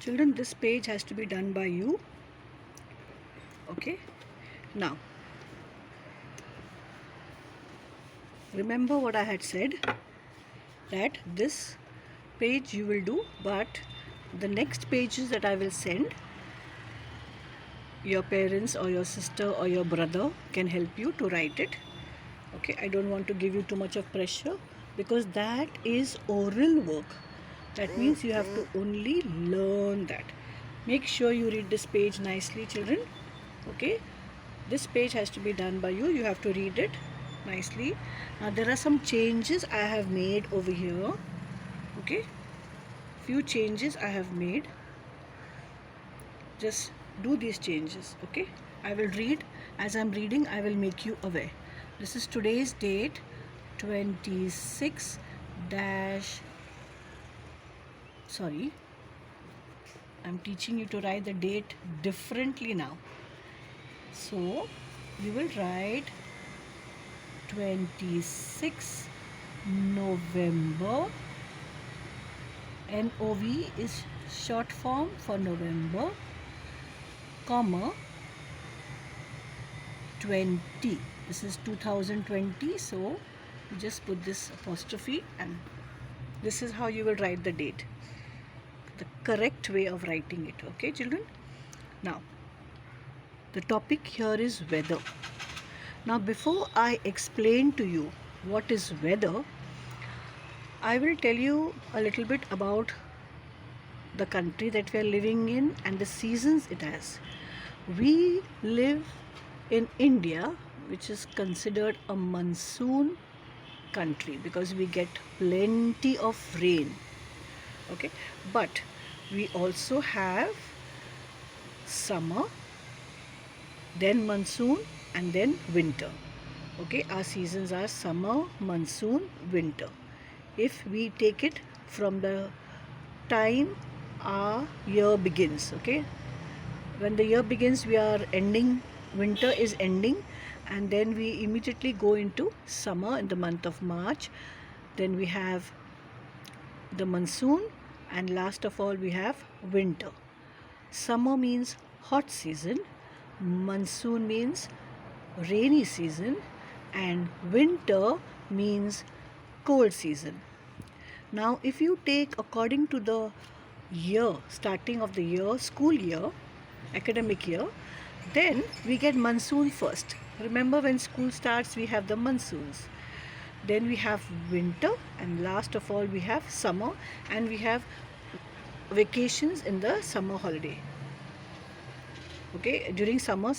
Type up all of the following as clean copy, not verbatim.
Children, this page has to be done by you. Okay, now remember what I had said, that this page you will do, but the next pages that I will send, your parents or your sister or your brother can help you to write it. Okay, I don't want to give you too much of pressure because that is oral work. That means you have to only learn that. Make sure you read this page nicely, children. Okay, this page has to be done by you. You have to read it nicely. Now there are some changes I have made over here. Okay, few changes I have made. Just do these changes. Okay, I will read. As I'm reading, I will make you aware. This is today's date, 26 dash, sorry, I'm teaching you to write the date differently now. So you will write 26 November. NOV is short form for November, comma 20. This is 2020, so you just put this apostrophe, and this is how you will write the date, the correct way of writing it. Okay, children? Now, the topic here is weather. Now, before I explain to you what is weather, I will tell you a little bit about the country that we are living in and the seasons it has. We live in India, which is considered a monsoon country because we get plenty of rain. Okay, but we also have summer, then monsoon, and then winter. Okay, our seasons are summer, monsoon, winter. If we take it from the time our year begins, okay, when the year begins, we are ending, winter is ending, and then we immediately go into summer in the month of March. Then we have the monsoon, and last of all we have winter. Summer means hot season, monsoon means rainy season, and winter means cold season. Now if you take according to the year, starting of the year, school year, academic year, then we get monsoon first. Remember, when school starts we have the monsoons, then we have winter, and last of all we have summer, and we have vacations in the summer holiday. Okay, during summer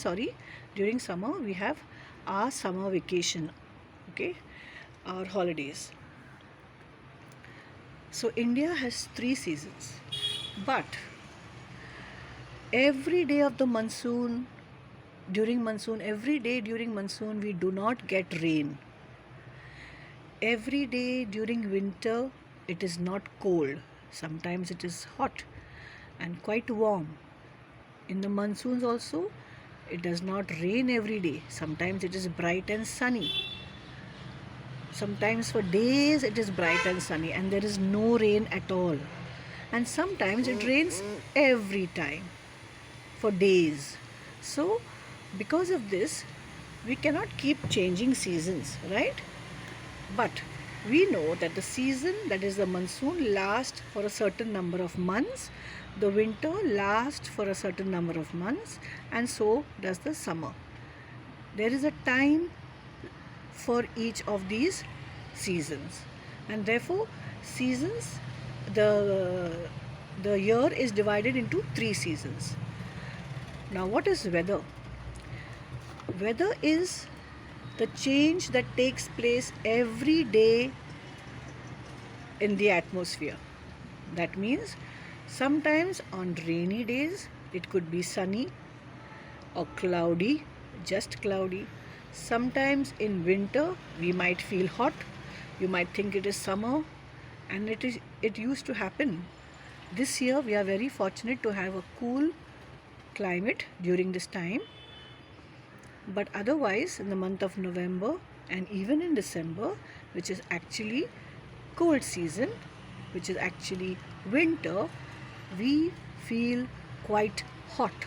we have our summer vacation. Okay, our holidays. So India has 3 seasons, but every day of the monsoon, every day during monsoon we do not get rain. Every day during winter it is not cold. Sometimes it is hot and quite warm. In the monsoons also it does not rain every day. Sometimes it is bright and sunny. Sometimes for days it is bright and sunny and there is no rain at all. And sometimes it rains every time for days. So because of this we cannot keep changing seasons, right? But we know that the season, that is the monsoon, lasts for a certain number of months, the winter lasts for a certain number of months, and so does the summer. There is a time for each of these seasons, and therefore seasons, the year is divided into 3 seasons. Now what is weather? Weather is the change that takes place every day in the atmosphere. That means sometimes on rainy days it could be sunny or cloudy, just cloudy. Sometimes in winter we might feel hot, you might think it is summer, and it used to happen. This year we are very fortunate to have a cool climate during this time. But otherwise, in the month of November and even in December, which is actually cold season, which is actually winter, we feel quite hot.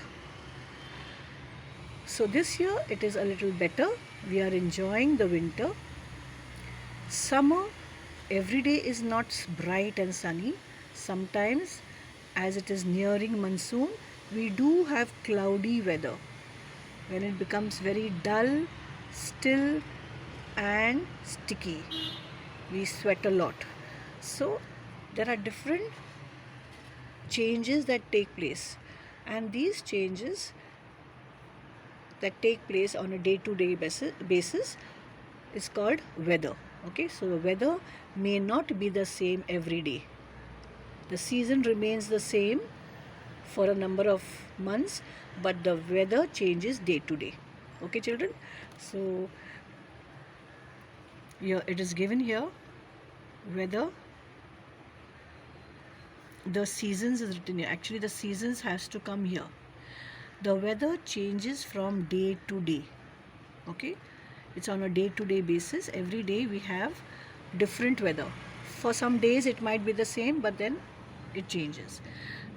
So this year it is a little better. We are enjoying the winter. Summer, every day is not bright and sunny. Sometimes, as it is nearing monsoon, we do have cloudy weather. When it becomes very dull, still and sticky, we sweat a lot. So there are different changes that take place, and these changes that take place on a day-to-day basis is called weather. Okay, so the weather may not be the same every day. The season remains the same for a number of months, but the weather changes day to day. Okay, children, so here it is given here, weather, the seasons is written here. Actually the seasons has to come here. The weather changes from day to day. Okay, it's on a day-to-day basis. Every day we have different weather. For some days it might be the same, but then it changes.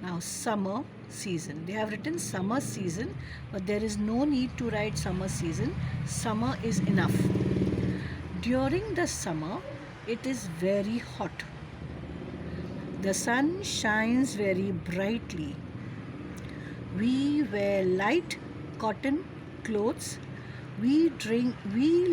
Now summer season, they have written summer season, but there is no need to write summer season. Summer is enough. During the summer it is very hot. The sun shines very brightly. We wear light cotton clothes. We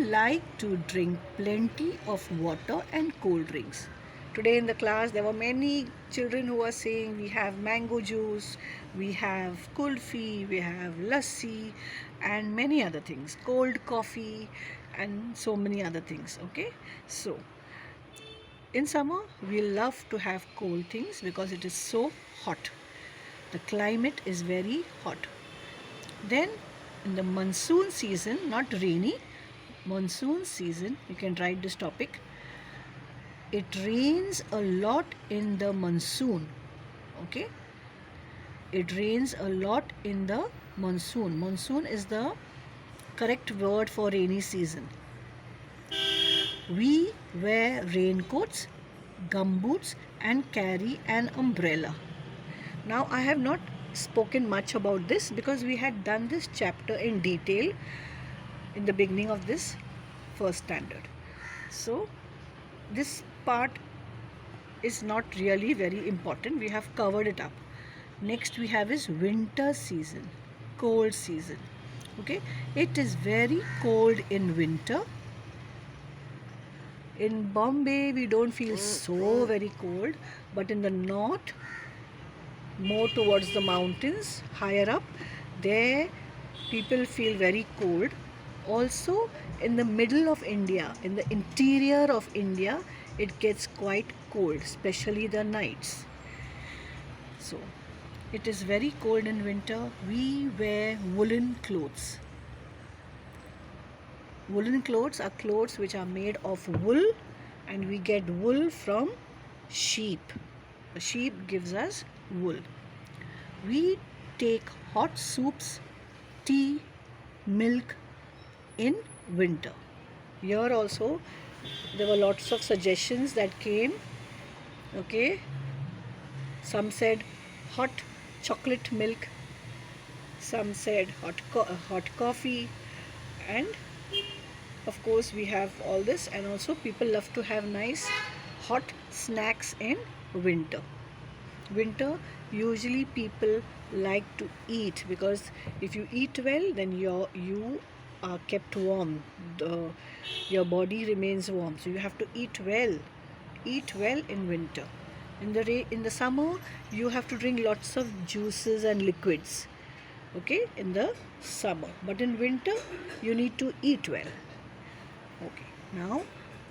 like to drink plenty of water and cold drinks. Today in the class there were many children who were saying we have mango juice, we have kulfi, we have lassi and many other things, cold coffee and so many other things. Okay, so in summer we love to have cold things because it is so hot. The climate is very hot. Then in the monsoon season, not rainy, monsoon season, you can write this topic. It rains a lot in the monsoon. Okay, it rains a lot in the monsoon. Monsoon is the correct word for rainy season. We wear raincoats, gumboots and carry an umbrella. Now I have not spoken much about this because we had done this chapter in detail in the beginning of this first standard. So this part is not really very important. We have covered it up. Next we have is winter season, cold season. Okay, it is very cold in winter. In Bombay we don't feel so very cold, but in the north, more towards the mountains, higher up, there people feel very cold. Also in the middle of India, in the interior of India, it gets quite cold, especially the nights. So it is very cold in winter. We wear woolen clothes. Woolen clothes are clothes which are made of wool, and we get wool from sheep. The sheep gives us wool. We take hot soups, tea, milk in winter. Here also there were lots of suggestions that came. Okay, some said hot chocolate milk, some said hot coffee, and of course we have all this. And also people love to have nice hot snacks in winter. Winter usually people like to eat, because if you eat well then you are kept warm, your body remains warm, so you have to eat well in winter. In the summer you have to drink lots of juices and liquids, okay, in the summer, but in winter you need to eat well. Okay, now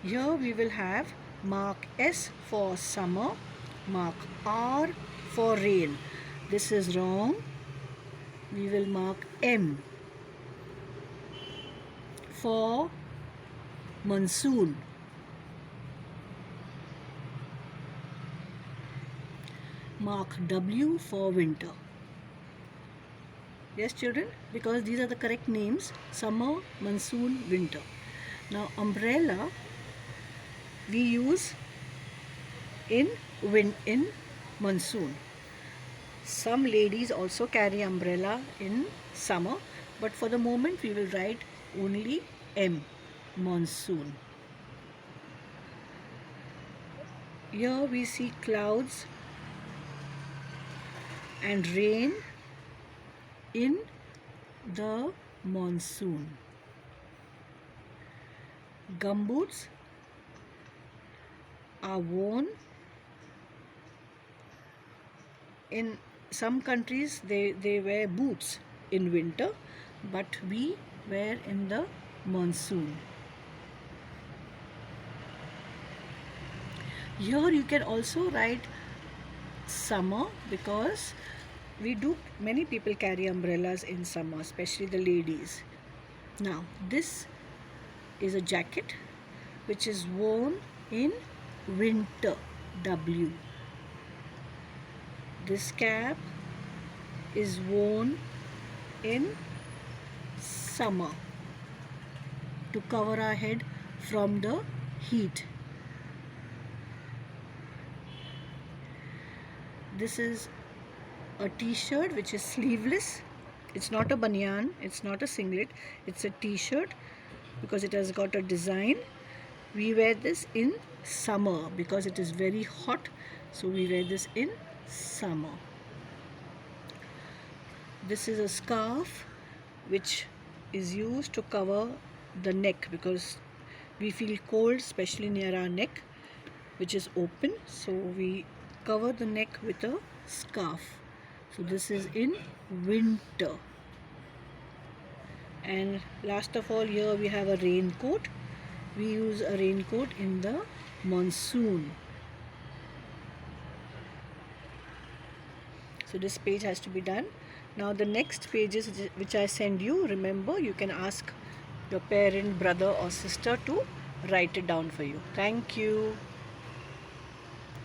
here we will have mark S for summer, mark R for rain. This is wrong. We will mark M for monsoon. Mark W for winter. Yes, children, because these are the correct names: summer, monsoon, winter. Now umbrella we use in monsoon. Some ladies also carry umbrella in summer, but for the moment we will write only M, monsoon. Here we see clouds and rain in the monsoon. Gumboots are worn in some countries. They wear boots in winter, but we wear in the monsoon. Here you can also write summer, because many people carry umbrellas in summer, especially the ladies. Now this is a jacket which is worn in winter, W. This cap is worn in summer to cover our head from the heat. This is a t-shirt which is sleeveless. It's not a banyan, it's not a singlet, it's a t-shirt because it has got a design. We wear this in summer because it is very hot, so we wear this in summer. This is a scarf which is used to cover the neck because we feel cold, especially near our neck, which is open, so we cover the neck with a scarf. So this is in winter. And last of all, here we have a raincoat. We use a raincoat in the monsoon. So this page has to be done. Now the next pages which I send you, remember, you can ask your parent, brother or sister to write it down for you. Thank you.